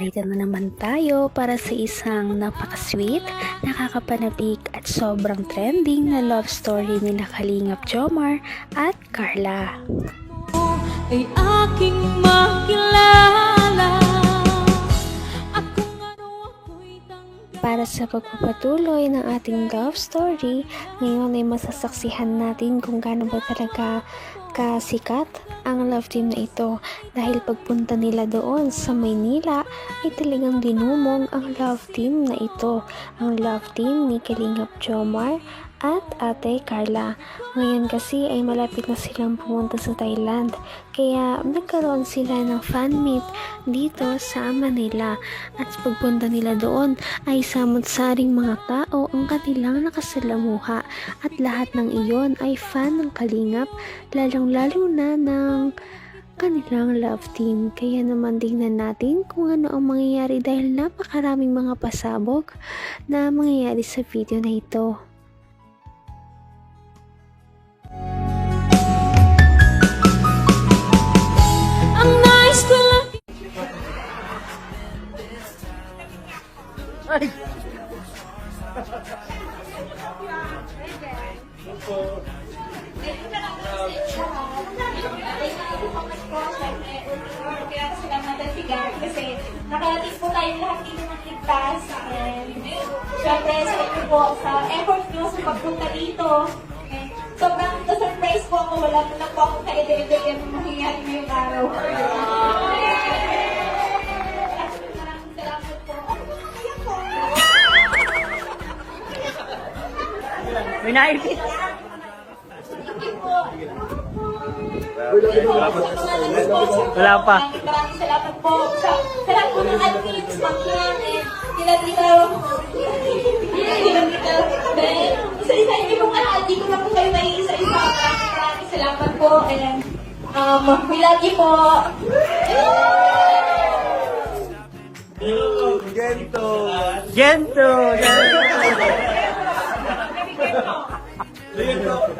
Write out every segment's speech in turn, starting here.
Nandito na naman tayo para sa isang napaka-sweet, nakakapanabik at sobrang trending na love story nila Kalingap Jomar at Carla. Ay aking makilala. Para sa pagpapatuloy ng ating love story, ngayon ay masasaksihan natin kung gaano ba talaga kasikat ang love team na ito, dahil pagpunta nila doon sa Maynila ay talagang dinumog ang love team na ito, ang love team ni Kalingap Jomar at Ate Carla. Ngayon kasi ay malapit na silang pumunta sa Thailand, kaya nagkaroon sila ng fan meet dito sa Manila, at pagpunta nila doon ay samot-saring mga tao ang kanilang nakasalamuha, at lahat ng iyon ay fan ng Kalingap, lalong-lalo na ng kanilang love team. Kaya naman tingnan natin kung ano ang mangyayari, dahil napakaraming mga pasabog na mangyayari sa video na ito. Ay! Kasi nakarating po tayo lahat dito ng ligtas, and syempre sa inyo po sa effort nyo sa pagpunta dito. And sobrang na-surprise po ako, wala mo na po akong ka-ide-ide yung mangyayari ngayong araw. Maraming salamat po. Ayan po. May naipit! Wala pa. Maraming salamat po sa lahat po ng admins, Mangyan, and Tita Ben. Isa-isa hindi po lahat, hindi ko na po kayo may isa-isa. Maraming salamat po, and we love you po. Gento! Gento!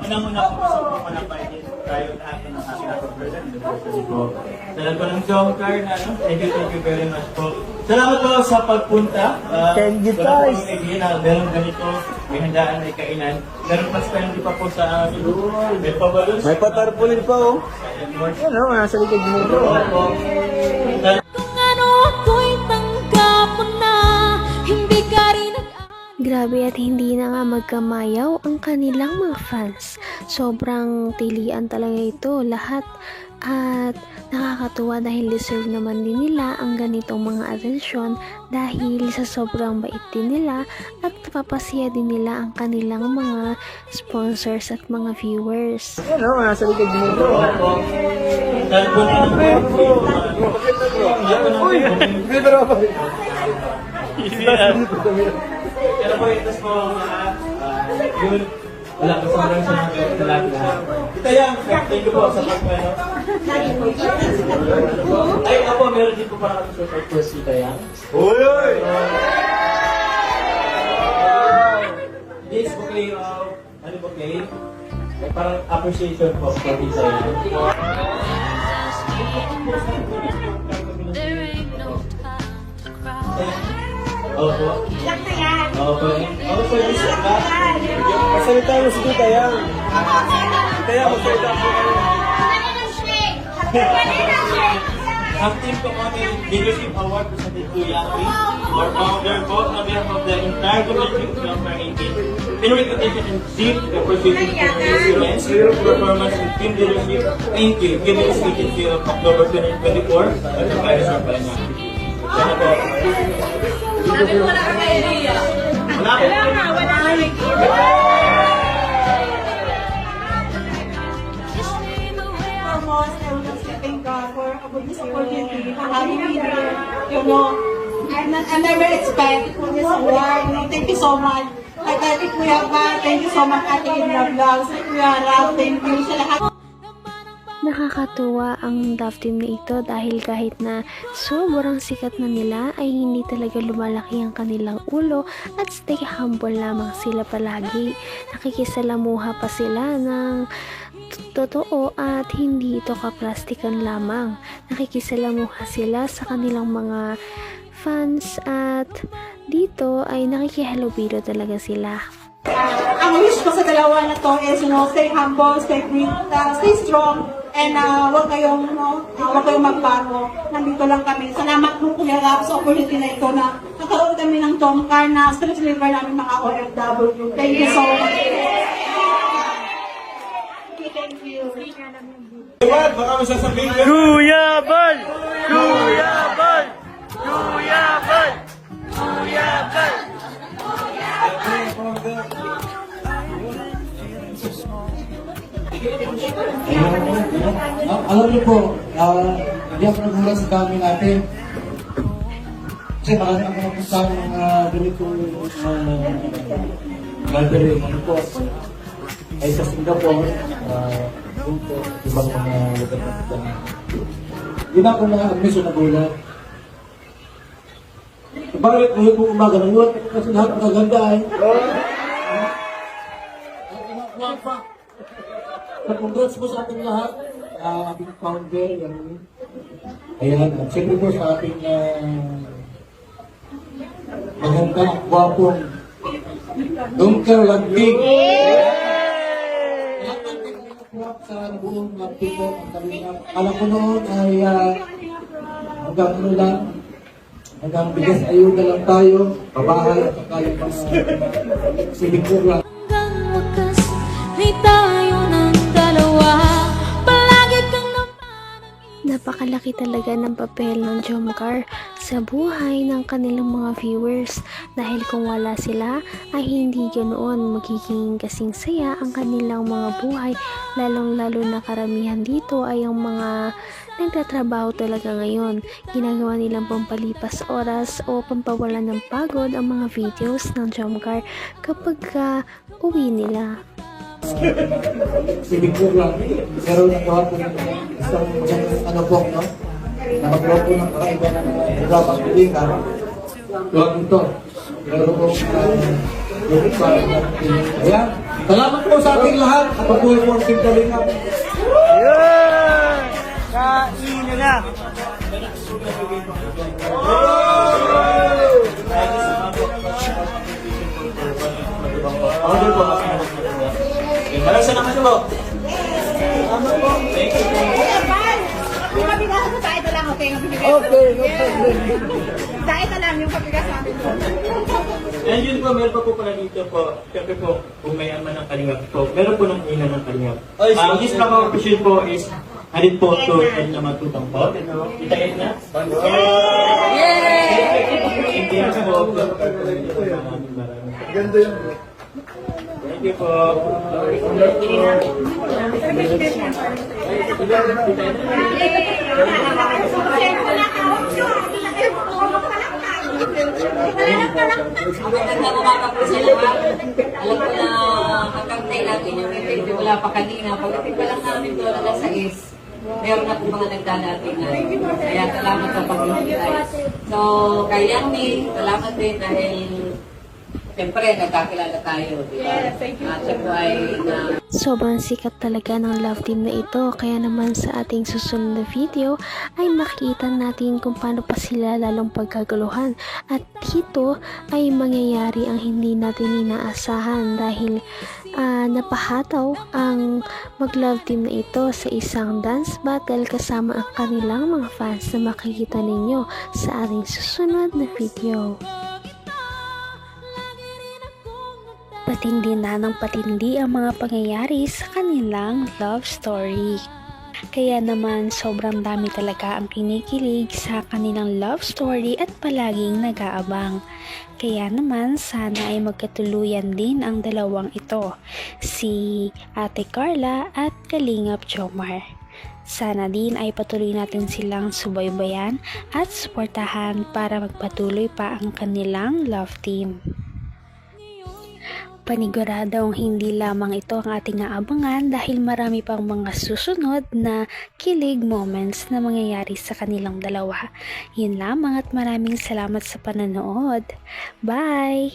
Unang-una po sa panapahin tayo lahat ng aking representative po. Dahil ko ng Jomcar na thank you very much po. Salamat po sa pagpunta. Thank you, guys. guys. Meron ganito, may handaan, may kainan. Meron pa sa hindi pa po sa amin. May pabalos. May patarpulin pa oh. Yan oh, nasa likod mo bro. Kung ano ako'y tanggap mo na, hindi ka rin Grabe, at hindi na nga magkamayaw ang kanilang mga fans. Sobrang tilian talaga ito lahat, at nakakatuwa dahil deserve naman din nila ang ganitong mga atensyon, dahil sa sobrang bait din nila at napapasaya din nila ang kanilang mga sponsors at mga viewers. Yan oh, nasa likod mo bro. Dahil po na Uy! Bibira pa. Pero po, ito po, yun, wala ko sobrang sa lahat na. Ito yan, thank you po sa pagpano. Ay, ako, meron din po para kami sa first kita yan. Uy! Uy! This bouquet of, ano bouquet? Parang appreciation po for kita yan. there ain't no time to cry. Opo. Opo. Opo, this is that. Masalita mo si Tita Yang. Tita Yang, masalita mo kayo. Ang team po kami, leadership award presented to Yaki, our founder po, on behalf of the entire community of Marinkin. In recognition and deep appreciation for your excellence, performance, and team leadership. Thank you. Given this agency of October 2024, at the Parish of Paranaque. Sana po. Wala ka kayo niya. Wala po. Foremost, I would like to thank God for this opportunity, for having me here. You know, I never expect this award. Thank you so much. At Ate Kuya Ba, thank you so much, Ate Indra Vlogs, Kuya Ralph, thank you sa lahat. Nakakatuwa ang love team na ito, dahil kahit na sobrang sikat na nila ay hindi talaga lumalaki ang kanilang ulo, at stay humble lamang sila palagi. Nakikisalamuha pa sila ng totoo at hindi ito kaplastikan lamang. Nakikisalamuha sila sa kanilang mga fans at dito ay nakikihalubilo talaga sila. Ang wish ko sa dalawa na to is, stay humble, stay strong, and huwag kayong magbago. Nandito lang kami. Salamat po Kuya Rap sa opportunity na ito na nagkaroon kami ng Jomcar na stress reliever namin mga OFW. Thank you so much. Thank you. What? Baka may sasabihin ka. Kuya Bal! Kuya Bal! Kuya Bal! Kuya Bal! Alam niyo po, hindi ako nagulat sa dami natin. Kasi marami ako napunta ng mga ganitong gathering. Ano po, ay sa Singapore, doon po, ibang mga lugar na punta. Hindi na ako na-admit o nagulat. Bakit ngayon po umaga, nagulat ako kasi lahat ng maganda ay. Congrats po sa ating lahat, ating founder, yan. Ayan, at siyempre po sa ating magandang, gwapong Dunker Lagpig. Lahat ng pinag-uwap sa buong Lagpig po, ang Kalingap. Alam ko noon ay hanggang ano lang, hanggang bigas ayuda lang tayo, babahay at saka yung mga civic program. Hanggang wakas ay tayo ng dalawa. Palagi kang Napakalaki talaga ng papel ng Jomcar sa buhay ng kanilang mga viewers dahil kung wala sila ay hindi ganoon magiging kasing saya ang kanilang mga buhay, lalong-lalo na karamihan dito ay ang mga nagtatrabaho talaga ngayon. Ginagawa nilang pampalipas oras o pampawalan ng pagod ang mga videos ng Jomcar kapag uwi nila. Civic program, pero nagawa po ng isang ano po, no? Na magawa po ng kakaiba ng programa ng Kalinga. Tuwag ito. Pero po, ayan. Salamat po sa ating lahat. Ako po yung Team Kalinga. Yun! Kain na! Order po kasi maraming salamat po. Thank you. Yung mabigas sa tayo lang, okay? Okay, no problem. Tayo lang yung mabigas namin. And yun po, meron pa po pala dito po. Siyempre po, kung may aman ng kalingap po, meron po ng ina ng kalingap. Ang this promotion po is halid po to Edna Matutang po. Kita Edna? Yay! Thank you po. Ganda yun. Thank you po. Magandang umaga po sa lahat. Alam ko na hanggang tayo natin yung interview wala pa kanina. Pagdating pa lang namin doon alas 6, meron na po mga nagdadating na. Kaya salamat sa pag-invite. So, kay Yanni, salamat din dahil siyempre nagkakilala tayo. Diba? At siya po ay Sobrang sikat talaga ng love team na ito, kaya naman sa ating susunod na video ay makita natin kung paano pa sila lalong pagkaguluhan at dito ay mangyayari ang hindi natin inaasahan dahil napahataw ang mag-love team na ito sa isang dance battle kasama ang kanilang mga fans na makikita ninyo sa ating susunod na video. Patindi na ng patindi ang mga pangyayari sa kanilang love story. Kaya naman sobrang dami talaga ang kinikilig sa kanilang love story at palaging nag-aabang. Kaya naman sana ay magkatuluyan din ang dalawang ito, si Ate Carla at Kalingap Jomar. Sana din ay patuloy natin silang subaybayan at suportahan para magpatuloy pa ang kanilang love team. Paniguradong hindi lamang ito ang ating aabangan dahil marami pang mga susunod na kilig moments na mangyayari sa kanilang dalawa. Yun lamang at maraming salamat sa pananood. Bye!